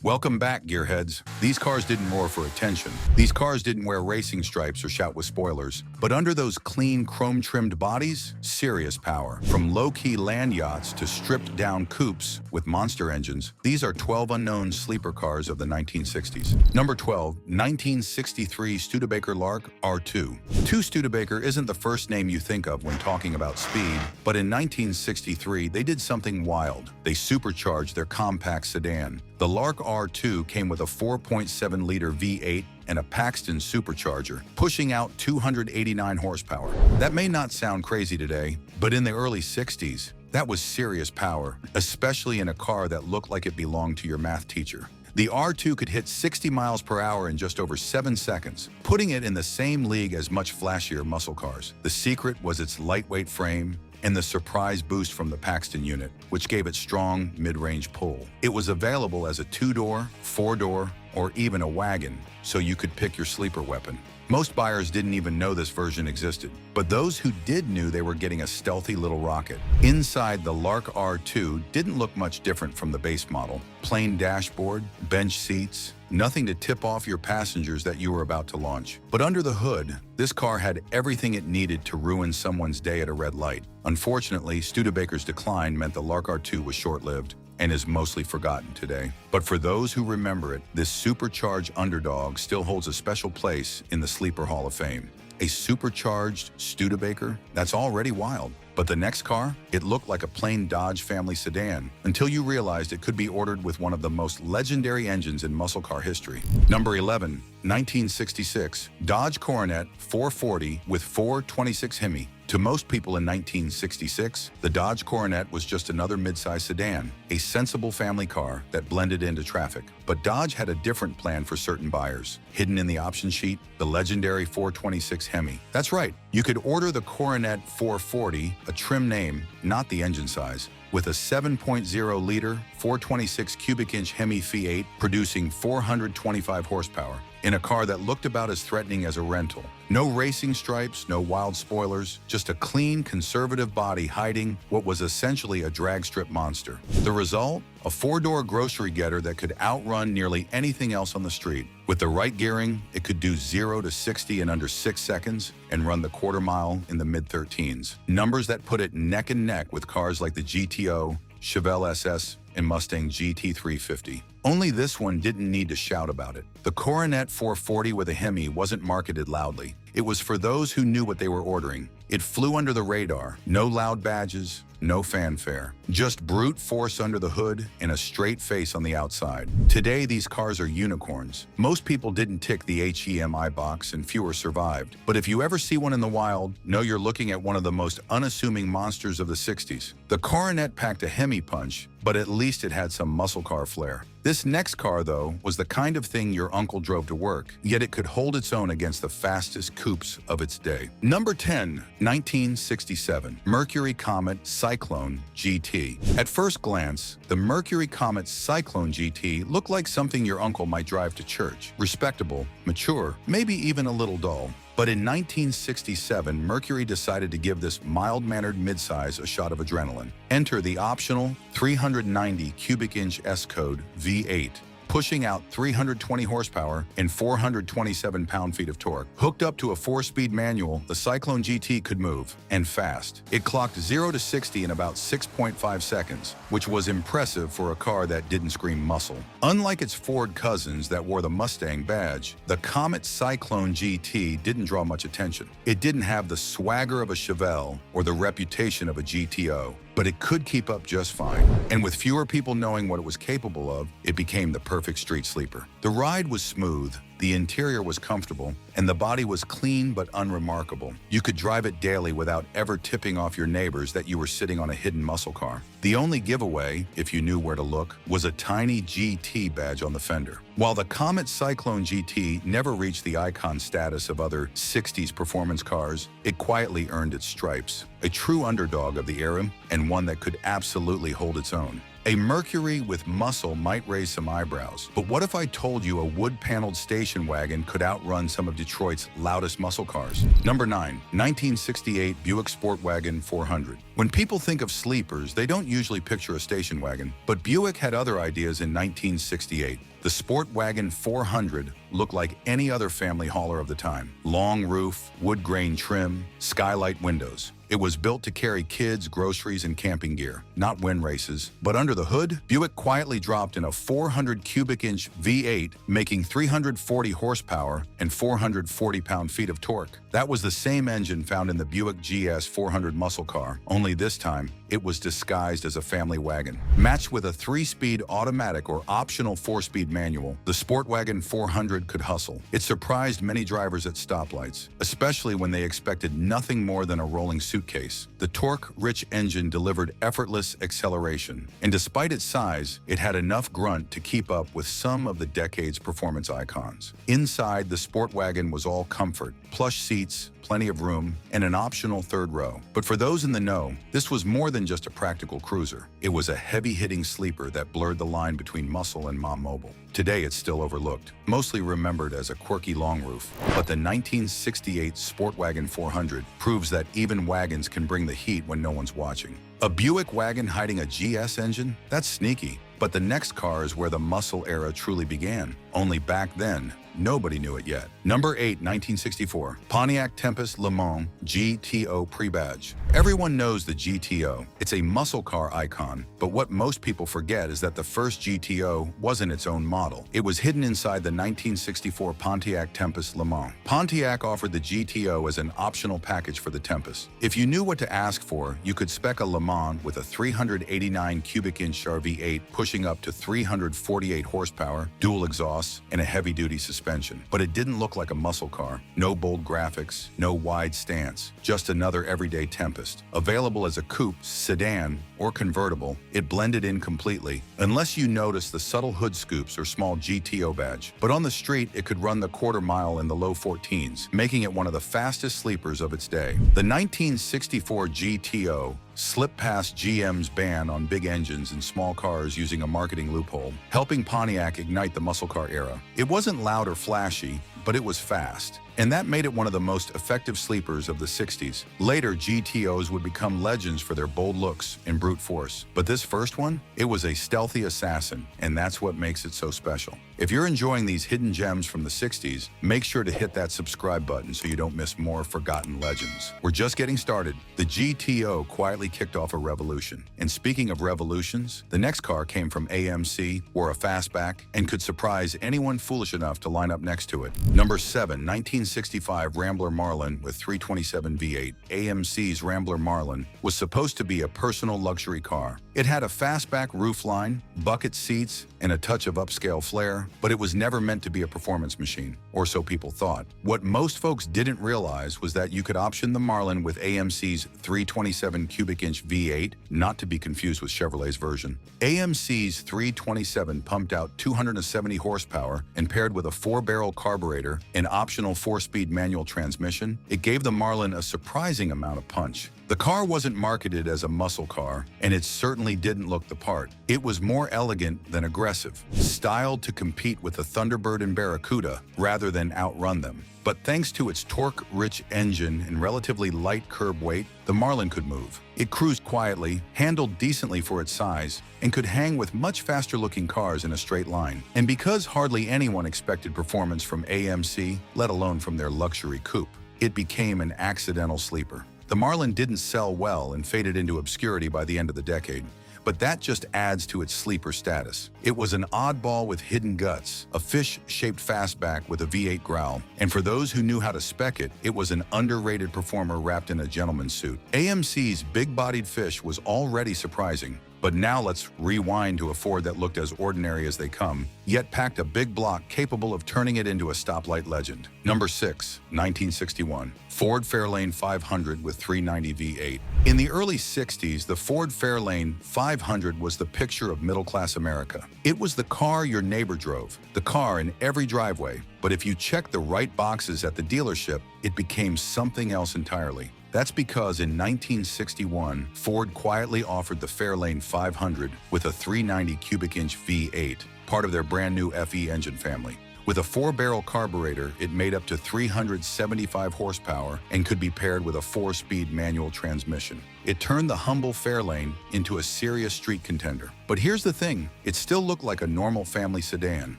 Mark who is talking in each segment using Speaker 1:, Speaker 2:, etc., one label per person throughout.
Speaker 1: Welcome back, gearheads. These cars didn't roar for attention. These cars didn't wear racing stripes or shout with spoilers. But under those clean, chrome-trimmed bodies, serious power. From low-key land yachts to stripped-down coupes with monster engines, these are 12 unknown sleeper cars of the 1960s. Number 12, 1963 Studebaker Lark R2. Studebaker isn't the first name you think of when talking about speed, but in 1963, they did something wild. They supercharged their compact sedan. The Lark R2 came with a 4.7-liter V8 and a Paxton supercharger, pushing out 289 horsepower. That may not sound crazy today, but in the early 60s, that was serious power, especially in a car that looked like it belonged to your math teacher. The R2 could hit 60 miles per hour in just over 7 seconds, putting it in the same league as much flashier muscle cars. The secret was its lightweight frame and the surprise boost from the Paxton unit, which gave it strong mid-range pull. It was available as a 2-door, 4-door, or even a wagon, so you could pick your sleeper weapon. Most buyers didn't even know this version existed, but those who did knew they were getting a stealthy little rocket. Inside, the Lark R2 didn't look much different from the base model. Plain dashboard, bench seats, nothing to tip off your passengers that you were about to launch. But under the hood, this car had everything it needed to ruin someone's day at a red light. Unfortunately, Studebaker's decline meant the Lark R2 was short-lived and is mostly forgotten today. But for those who remember it, this supercharged underdog still holds a special place in the Sleeper Hall of Fame. A supercharged Studebaker? That's already wild. But the next car? It looked like a plain Dodge family sedan, until you realized it could be ordered with one of the most legendary engines in muscle car history. Number 11, 1966, Dodge Coronet 440 with 426 HEMI. To most people in 1966, the Dodge Coronet was just another midsize sedan, a sensible family car that blended into traffic. But Dodge had a different plan for certain buyers. Hidden in the option sheet, the legendary 426 HEMI. That's right, you could order the Coronet 440, a trim name, not the engine size, with a 7.0-liter, 426 cubic inch HEMI V8 producing 425 horsepower, in a car that looked about as threatening as a rental. No racing stripes, no wild spoilers, just a clean, conservative body hiding what was essentially a drag strip monster. The result? A 4-door grocery getter that could outrun nearly anything else on the street. With the right gearing, it could do 0 to 60 in under 6 seconds and run the quarter mile in the mid-13s. Numbers that put it neck and neck with cars like the GTO, Chevelle SS, and Mustang GT350. Only this one didn't need to shout about it. The Coronet 440 with a HEMI wasn't marketed loudly. It was for those who knew what they were ordering. It flew under the radar. No loud badges, no fanfare. Just brute force under the hood and a straight face on the outside. Today, these cars are unicorns. Most people didn't tick the HEMI box and fewer survived. But if you ever see one in the wild, know you're looking at one of the most unassuming monsters of the 60s. The Coronet packed a HEMI punch, but at least it had some muscle car flair. This next car, though, was the kind of thing your uncle drove to work, yet it could hold its own against the fastest coupes of its day. Number 10, 1967, Mercury Comet Cyclone GT. At first glance, the Mercury Comet Cyclone GT looked like something your uncle might drive to church. Respectable, mature, maybe even a little dull. But in 1967, Mercury decided to give this mild-mannered midsize a shot of adrenaline. Enter the optional 390 cubic inch S-Code V8, pushing out 320 horsepower and 427 pound-feet of torque. Hooked up to a 4-speed manual, the Cyclone GT could move, and fast. It clocked 0 to 60 in about 6.5 seconds, which was impressive for a car that didn't scream muscle. Unlike its Ford cousins that wore the Mustang badge, the Comet Cyclone GT didn't draw much attention. It didn't have the swagger of a Chevelle or the reputation of a GTO, but it could keep up just fine. And with fewer people knowing what it was capable of, it became the perfect street sleeper. The ride was smooth, the interior was comfortable, and the body was clean but unremarkable. You could drive it daily without ever tipping off your neighbors that you were sitting on a hidden muscle car. The only giveaway, if you knew where to look, was a tiny GT badge on the fender. While the Comet Cyclone GT never reached the icon status of other 60s performance cars, it quietly earned its stripes. A true underdog of the era, and one that could absolutely hold its own. A Mercury with muscle might raise some eyebrows, but what if I told you a wood-paneled station wagon could outrun some of Detroit's loudest muscle cars? Number 9. 1968 Buick Sportwagon 400. When people think of sleepers, they don't usually picture a station wagon, but Buick had other ideas in 1968. The Sportwagon 400 looked like any other family hauler of the time. Long roof, wood grain trim, skylight windows. It was built to carry kids, groceries, and camping gear, not win races. But under the hood, Buick quietly dropped in a 400 cubic inch V8, making 340 horsepower and 440 pound-feet of torque. That was the same engine found in the Buick GS 400 muscle car, only this time, it was disguised as a family wagon. Matched with a 3-speed automatic or optional 4-speed manual, the Sportwagon 400 could hustle. It surprised many drivers at stoplights, especially when they expected nothing more than a rolling suitcase. The torque-rich engine delivered effortless acceleration, and despite its size, it had enough grunt to keep up with some of the decade's performance icons. Inside, the Sportwagon was all comfort, plush seats, plenty of room, and an optional third row. But for those in the know, this was more than just a practical cruiser. It was a heavy-hitting sleeper that blurred the line between muscle and mom mobile. Today, it's still overlooked, mostly remembered as a quirky long roof. But the 1968 Sportwagon 400 proves that even wagons can bring the heat when no one's watching. A Buick wagon hiding a GS engine? That's sneaky. But the next car is where the muscle era truly began. Only back then, nobody knew it yet. Number 8, 1964. Pontiac Tempest Le Mans GTO pre-badge. Everyone knows the GTO. It's a muscle car icon, but what most people forget is that the first GTO wasn't its own model. It was hidden inside the 1964 Pontiac Tempest Le Mans. Pontiac offered the GTO as an optional package for the Tempest. If you knew what to ask for, you could spec a Le Mans with a 389 cubic inch V8 pushing up to 348 horsepower, dual exhausts, and a heavy-duty suspension. But it didn't look like a muscle car. No bold graphics, no wide stance, just another everyday Tempest. Available as a coupe, sedan, or convertible, it blended in completely, unless you noticed the subtle hood scoops or small GTO badge. But on the street, it could run the quarter mile in the low 14s, making it one of the fastest sleepers of its day. The 1964 GTO slipped past GM's ban on big engines and small cars using a marketing loophole, helping Pontiac ignite the muscle car era. It wasn't loud or flashy, but it was fast, and that made it one of the most effective sleepers of the 60s. Later, GTOs would become legends for their bold looks and brute force. But this first one, it was a stealthy assassin, and that's what makes it so special. If you're enjoying these hidden gems from the 60s, make sure to hit that subscribe button so you don't miss more forgotten legends. We're just getting started. The GTO quietly kicked off a revolution. And speaking of revolutions, the next car came from AMC, wore a fastback, and could surprise anyone foolish enough to line up next to it. Number 7, 1965 Rambler Marlin with 327 V8. AMC's Rambler Marlin was supposed to be a personal luxury car. It had a fastback roofline, bucket seats, and a touch of upscale flair, but it was never meant to be a performance machine, or so people thought. What most folks didn't realize was that you could option the Marlin with AMC's 327 cubic inch V8, not to be confused with Chevrolet's version. AMC's 327 pumped out 270 horsepower, and paired with a 4-barrel carburetor and optional 4-speed manual transmission, it gave the Marlin a surprising amount of punch. The car wasn't marketed as a muscle car, and it certainly didn't look the part. It was more elegant than aggressive, styled to compete with the Thunderbird and Barracuda rather than outrun them. But thanks to its torque-rich engine and relatively light curb weight, the Marlin could move. It cruised quietly, handled decently for its size, and could hang with much faster-looking cars in a straight line. And because hardly anyone expected performance from AMC, let alone from their luxury coupe, it became an accidental sleeper. The Marlin didn't sell well and faded into obscurity by the end of the decade, but that just adds to its sleeper status. It was an oddball with hidden guts, a fish-shaped fastback with a V8 growl, and for those who knew how to spec it, it was an underrated performer wrapped in a gentleman's suit. AMC's big-bodied fish was already surprising, but now let's rewind to a Ford that looked as ordinary as they come, yet packed a big block capable of turning it into a stoplight legend. Number 6, 1961. Ford Fairlane 500 with 390 V8. In the early 60s, the Ford Fairlane 500 was the picture of middle-class America. It was the car your neighbor drove, the car in every driveway, But if you checked the right boxes at the dealership, it became something else entirely. That's because in 1961, Ford quietly offered the Fairlane 500 with a 390 cubic inch V8, part of their brand new FE engine family. With a 4-barrel carburetor, it made up to 375 horsepower and could be paired with a 4-speed manual transmission. It turned the humble Fairlane into a serious street contender. But here's the thing, it still looked like a normal family sedan.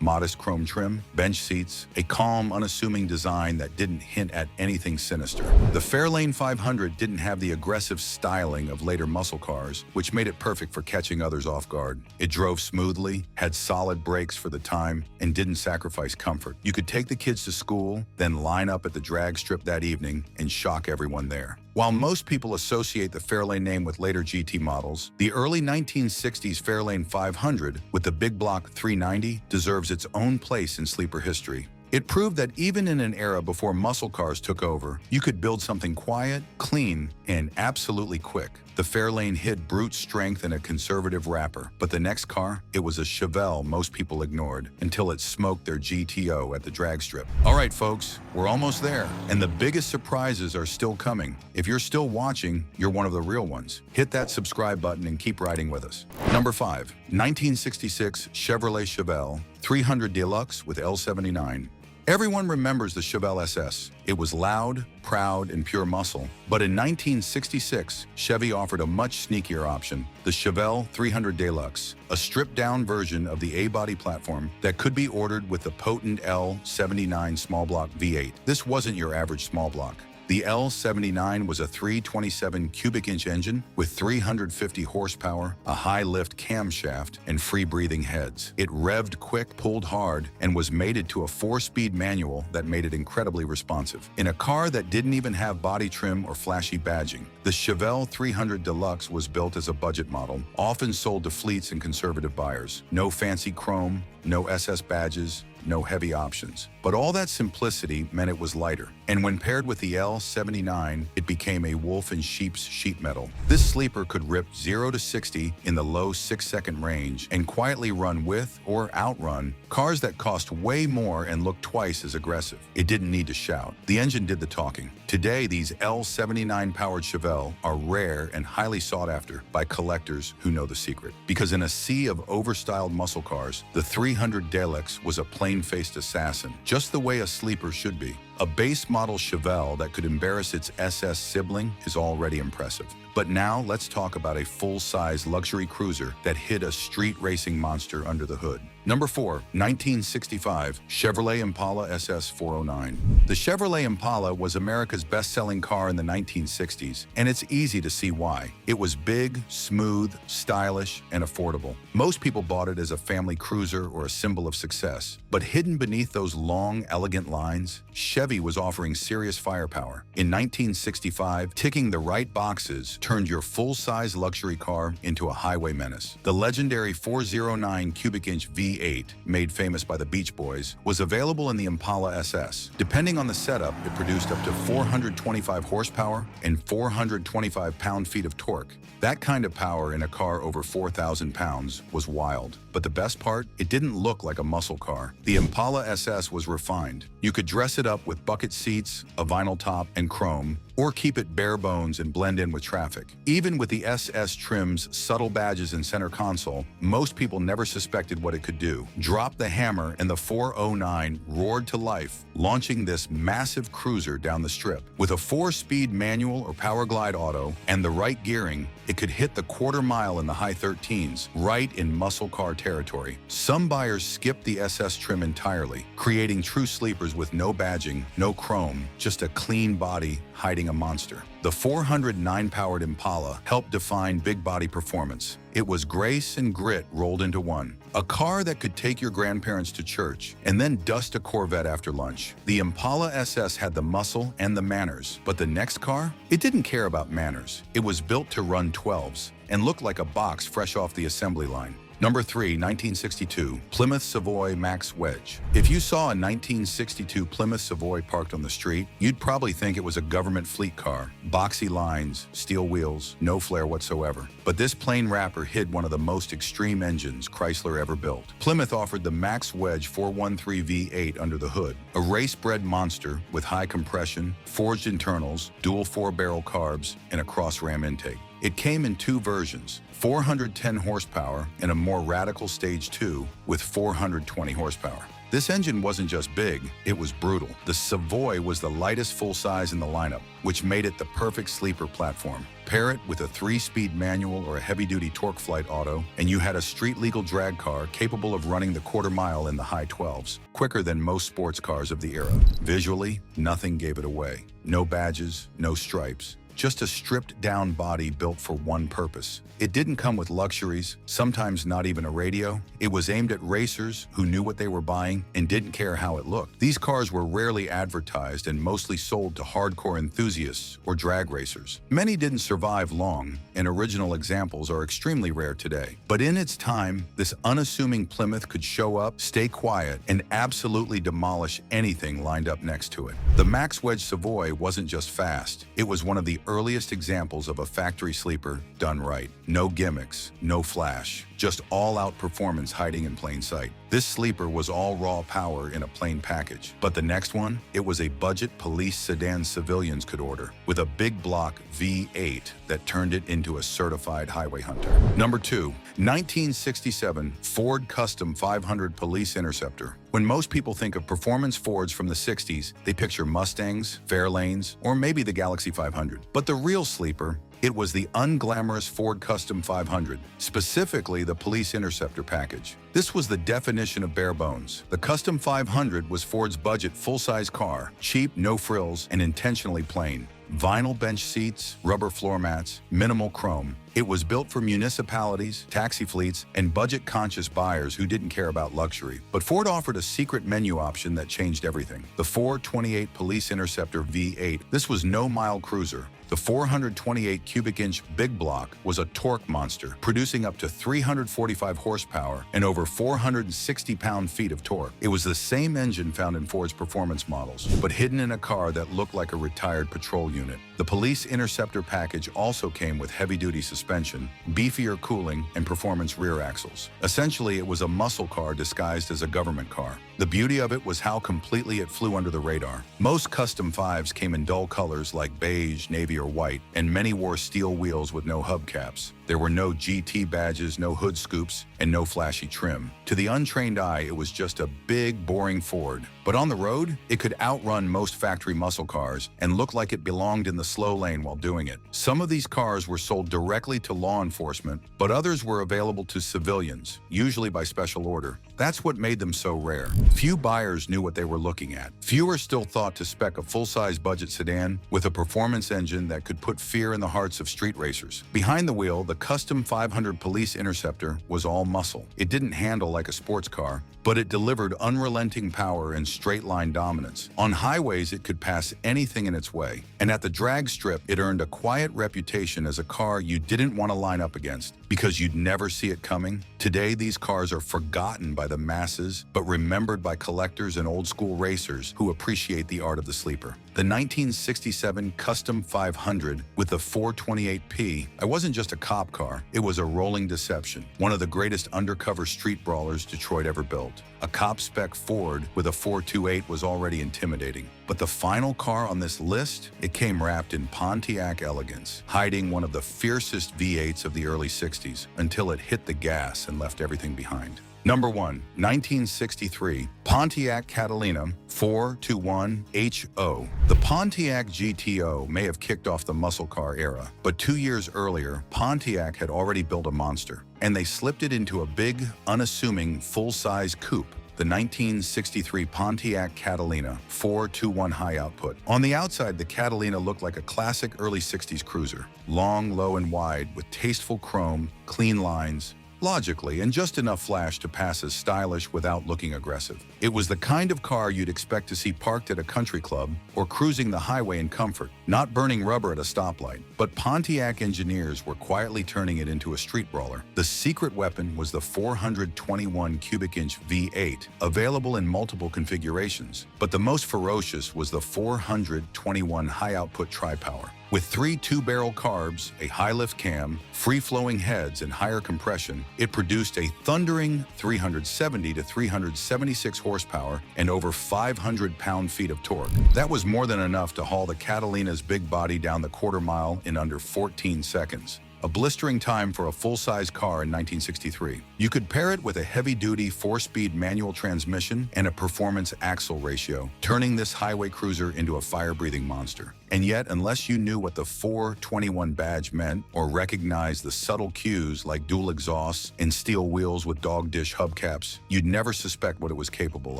Speaker 1: Modest chrome trim, bench seats, a calm, unassuming design that didn't hint at anything sinister. The Fairlane 500 didn't have the aggressive styling of later muscle cars, which made it perfect for catching others off guard. It drove smoothly, had solid brakes for the time, and didn't sacrifice comfort. You could take the kids to school, then line up at the drag strip that evening and shock everyone there. While most people associate the Fairlane name with later GT models, the early 1960s Fairlane 500 with the big block 390 deserves its own place in sleeper history. It proved that even in an era before muscle cars took over, you could build something quiet, clean, and absolutely quick. The Fairlane hid brute strength in a conservative wrapper, but the next car, it was a Chevelle most people ignored until it smoked their GTO at the drag strip. All right, folks, we're almost there, and the biggest surprises are still coming. If you're still watching, you're one of the real ones. Hit that subscribe button and keep riding with us. Number 5, 1966 Chevrolet Chevelle 300 Deluxe with L79. Everyone remembers the Chevelle SS. It was loud, proud, and pure muscle. But in 1966, Chevy offered a much sneakier option, the Chevelle 300 Deluxe, a stripped-down version of the A-body platform that could be ordered with the potent L79 small block V8. This wasn't your average small block. The L79 was a 327 cubic inch engine with 350 horsepower, a high-lift camshaft, and free-breathing heads. It revved quick, pulled hard, and was mated to a 4-speed manual that made it incredibly responsive. In a car that didn't even have body trim or flashy badging, the Chevelle 300 Deluxe was built as a budget model, often sold to fleets and conservative buyers. No fancy chrome, no SS badges, no heavy options. But all that simplicity meant it was lighter. And when paired with the L79, it became a wolf in sheep's sheet metal. This sleeper could rip 0 to 60 in the low 6-second range and quietly run with or outrun cars that cost way more and looked twice as aggressive. It didn't need to shout. The engine did the talking. Today, these L79-powered Chevelle are rare and highly sought after by collectors who know the secret. Because in a sea of overstyled muscle cars, the 300 Deluxe was a plain-faced assassin, just the way a sleeper should be. A base model Chevelle that could embarrass its SS sibling is already impressive. But now let's talk about a full-size luxury cruiser that hid a street racing monster under the hood. Number 4, 1965 Chevrolet Impala SS 409. The Chevrolet Impala was America's best-selling car in the 1960s, and it's easy to see why. It was big, smooth, stylish, and affordable. Most people bought it as a family cruiser or a symbol of success. But hidden beneath those long, elegant lines, Chevy was offering serious firepower. In 1965, ticking the right boxes turned your full-size luxury car into a highway menace. The legendary 409 cubic inch V8, made famous by the Beach Boys, was available in the Impala SS. Depending on the setup, it produced up to 425 horsepower and 425 pound-feet of torque. That kind of power in a car over 4,000 pounds was wild. But the best part, it didn't look like a muscle car. The Impala SS was refined. You could dress it up with bucket seats, a vinyl top, and chrome, or keep it bare bones and blend in with traffic. Even with the SS trim's subtle badges and center console, most people never suspected what it could do. Drop the hammer and the 409 roared to life, launching this massive cruiser down the strip. With a 4-speed manual or power glide auto and the right gearing, it could hit the quarter mile in the high 13s, right in muscle car territory. Some buyers skipped the SS trim entirely, creating true sleepers with no badging, no chrome, just a clean body hiding a monster. The 409-powered Impala helped define big body performance. It was grace and grit rolled into one. A car that could take your grandparents to church and then dust a Corvette after lunch. The Impala SS had the muscle and the manners, but the next car? It didn't care about manners. It was built to run 12s and looked like a box fresh off the assembly line. Number 3, 1962, Plymouth Savoy Max Wedge. If you saw a 1962 Plymouth Savoy parked on the street, you'd probably think it was a government fleet car. Boxy lines, steel wheels, no flair whatsoever. But this plain wrapper hid one of the most extreme engines Chrysler ever built. Plymouth offered the Max Wedge 413 V8 under the hood, a race-bred monster with high compression, forged internals, dual 4-barrel carbs, and a cross-ram intake. It came in 2 versions, 410 horsepower and a more radical Stage 2 with 420 horsepower. This engine wasn't just big, it was brutal. The Savoy was the lightest full-size in the lineup, which made it the perfect sleeper platform. Pair it with a 3-speed manual or a heavy-duty torque flight auto, and you had a street-legal drag car capable of running the quarter mile in the high 12s, quicker than most sports cars of the era. Visually, nothing gave it away. No badges, no stripes. Just a stripped-down body built for one purpose. It didn't come with luxuries, sometimes not even a radio. It was aimed at racers who knew what they were buying and didn't care how it looked. These cars were rarely advertised and mostly sold to hardcore enthusiasts or drag racers. Many didn't survive long, and original examples are extremely rare today. But in its time, this unassuming Plymouth could show up, stay quiet, and absolutely demolish anything lined up next to it. The Max Wedge Savoy wasn't just fast. It was one of the earliest examples of a factory sleeper done right. No gimmicks, no flash, just all-out performance hiding in plain sight. This sleeper was all raw power in a plain package. But the next one, it was a budget police sedan civilians could order, with a big block V8 that turned it into a certified highway hunter. Number 2, 1967 Ford Custom 500 Police Interceptor. When most people think of performance Fords from the 60s, they picture Mustangs, Fairlanes, or maybe the Galaxie 500. But the real sleeper, it was the unglamorous Ford Custom 500, specifically the Police Interceptor package. This was the definition of bare bones. The Custom 500 was Ford's budget full-size car, cheap, no frills, and intentionally plain. Vinyl bench seats, rubber floor mats, minimal chrome. It was built for municipalities, taxi fleets, and budget-conscious buyers who didn't care about luxury. But Ford offered a secret menu option that changed everything. The 428 Police Interceptor V8. This was no mile cruiser. The 428 cubic inch big block was a torque monster, producing up to 345 horsepower and over 460 pound-feet of torque. It was the same engine found in Ford's performance models, but hidden in a car that looked like a retired patrol unit. The Police Interceptor package also came with heavy-duty suspension, beefier cooling, and performance rear axles. Essentially, it was a muscle car disguised as a government car. The beauty of it was how completely it flew under the radar. Most Custom 5s came in dull colors like beige, navy, or white, and many wore steel wheels with no hubcaps. There were no GT badges, no hood scoops, and no flashy trim. To the untrained eye, it was just a big, boring Ford. But on the road, it could outrun most factory muscle cars and look like it belonged in the slow lane while doing it. Some of these cars were sold directly to law enforcement, but others were available to civilians, usually by special order. That's what made them so rare. Few buyers knew what they were looking at. Fewer still thought to spec a full-size budget sedan with a performance engine that could put fear in the hearts of street racers. Behind the wheel, the Custom 500 Police Interceptor was all muscle. It didn't handle like a sports car, but it delivered unrelenting power and straight-line dominance. On highways, it could pass anything in its way. And at the drag strip, it earned a quiet reputation as a car you didn't want to line up against because you'd never see it coming. Today, these cars are forgotten by the masses, but remembered by collectors and old-school racers who appreciate the art of the sleeper. The 1967 Custom 500 with the 428P, it wasn't just a cop car, it was a rolling deception, one of the greatest undercover street brawlers Detroit ever built. A cop-spec Ford with a 428 was already intimidating. But the final car on this list, it came wrapped in Pontiac elegance, hiding one of the fiercest V8s of the early 60s until it hit the gas and left everything behind. Number 1, 1963, Pontiac Catalina 421HO. The Pontiac GTO may have kicked off the muscle car era, but 2 years earlier, Pontiac had already built a monster, and they slipped it into a big, unassuming, full-size coupe. The 1963 Pontiac Catalina 421 high output. On the outside, the Catalina looked like a classic early 60s cruiser. Long, low, and wide, with tasteful chrome, clean lines, logically, and just enough flash to pass as stylish without looking aggressive. It was the kind of car you'd expect to see parked at a country club or cruising the highway in comfort, not burning rubber at a stoplight. But Pontiac engineers were quietly turning it into a street brawler. The secret weapon was the 421 cubic inch V8, available in multiple configurations. But the most ferocious was the 421 high-output tri-power. With 3 two-barrel carbs, a high-lift cam, free-flowing heads, and higher compression, it produced a thundering 370 to 376 horsepower and over 500 pound-feet of torque. That was more than enough to haul the Catalina's big body down the quarter mile in under 14 seconds. A blistering time for a full-size car in 1963. You could pair it with a heavy-duty 4-speed manual transmission and a performance axle ratio, turning this highway cruiser into a fire-breathing monster. And yet, unless you knew what the 421 badge meant or recognized the subtle cues like dual exhausts and steel wheels with dog dish hubcaps, you'd never suspect what it was capable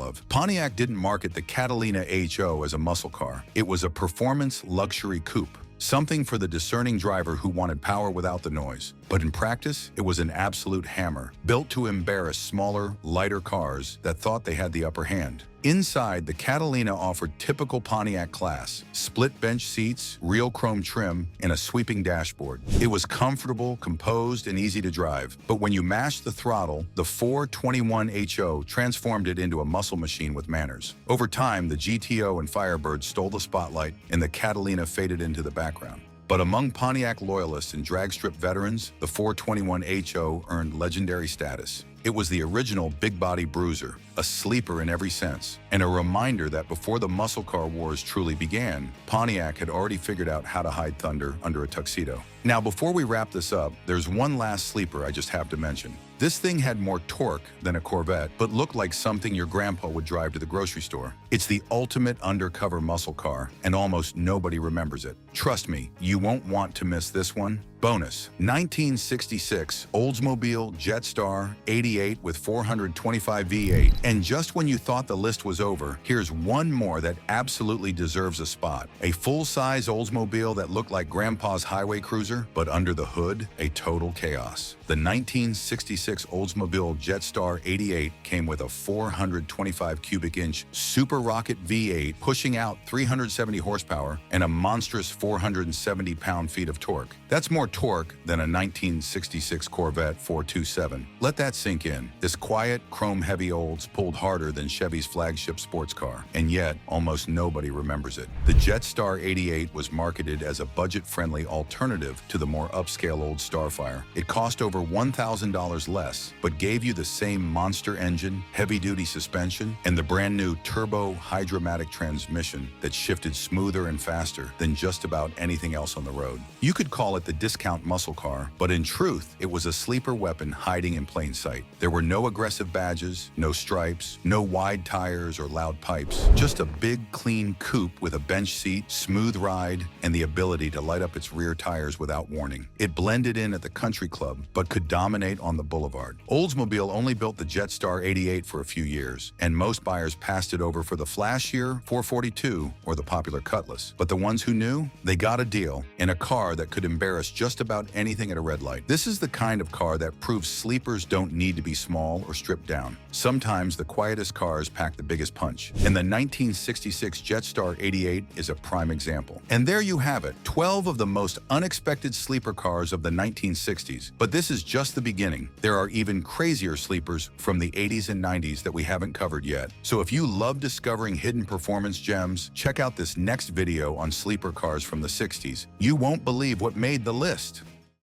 Speaker 1: of. Pontiac didn't market the Catalina HO as a muscle car. It was a performance luxury coupe. Something for the discerning driver who wanted power without the noise. But in practice, it was an absolute hammer, built to embarrass smaller, lighter cars that thought they had the upper hand. Inside, the Catalina offered typical Pontiac class, split bench seats, real chrome trim, and a sweeping dashboard. It was comfortable, composed, and easy to drive. But when you mashed the throttle, the 421 HO transformed it into a muscle machine with manners. Over time, the GTO and Firebird stole the spotlight, and the Catalina faded into the background. But among Pontiac loyalists and dragstrip veterans, the 421 HO earned legendary status. It was the original big-body bruiser, a sleeper in every sense, and a reminder that before the muscle car wars truly began, Pontiac had already figured out how to hide thunder under a tuxedo. Now, before we wrap this up, there's one last sleeper I just have to mention. This thing had more torque than a Corvette, but looked like something your grandpa would drive to the grocery store. It's the ultimate undercover muscle car, and almost nobody remembers it. Trust me, you won't want to miss this one. Bonus: 1966 Oldsmobile Jetstar 88 with 425 V8. And just when you thought the list was over, here's one more that absolutely deserves a spot. A full-size Oldsmobile that looked like Grandpa's highway cruiser, but under the hood, a total chaos. The 1966 Oldsmobile Jetstar 88 came with a 425 cubic inch Super Rocket V8 pushing out 370 horsepower and a monstrous 470 pound-feet of torque. That's more torque than a 1966 Corvette 427. Let that sink in. This quiet, chrome-heavy Olds pulled harder than Chevy's flagship sports car, and yet almost nobody remembers it. The Jetstar 88 was marketed as a budget-friendly alternative to the more upscale old Starfire. It cost over $1,000 less, but gave you the same monster engine, heavy-duty suspension, and the brand-new turbo hydromatic transmission that shifted smoother and faster than just about anything else on the road. You could call it the discount muscle car, but in truth, it was a sleeper weapon hiding in plain sight. There were no aggressive badges, no stripes, no wide tires or loud pipes, just a big, clean coupe with a bench seat, smooth ride, and the ability to light up its rear tires without warning. It blended in at the country club, but could dominate on the boulevard. Oldsmobile only built the Jetstar 88 for a few years, and most buyers passed it over for the flashier 442 or the popular Cutlass. But the ones who knew, they got a deal in a car that could embarrass just about anything at a red light. This is the kind of car that proves sleepers don't need to be small or stripped down. Sometimes the quietest cars pack the biggest punch, and the 1966 Jetstar 88 is a prime example. And there you have it, 12 of the most unexpected sleeper cars of the 1960s. But this is just the beginning. There are even crazier sleepers from the 80s and 90s that we haven't covered yet. So if you love discovering hidden performance gems, check out this next video on sleeper cars from the 60s. You won't believe what made the list.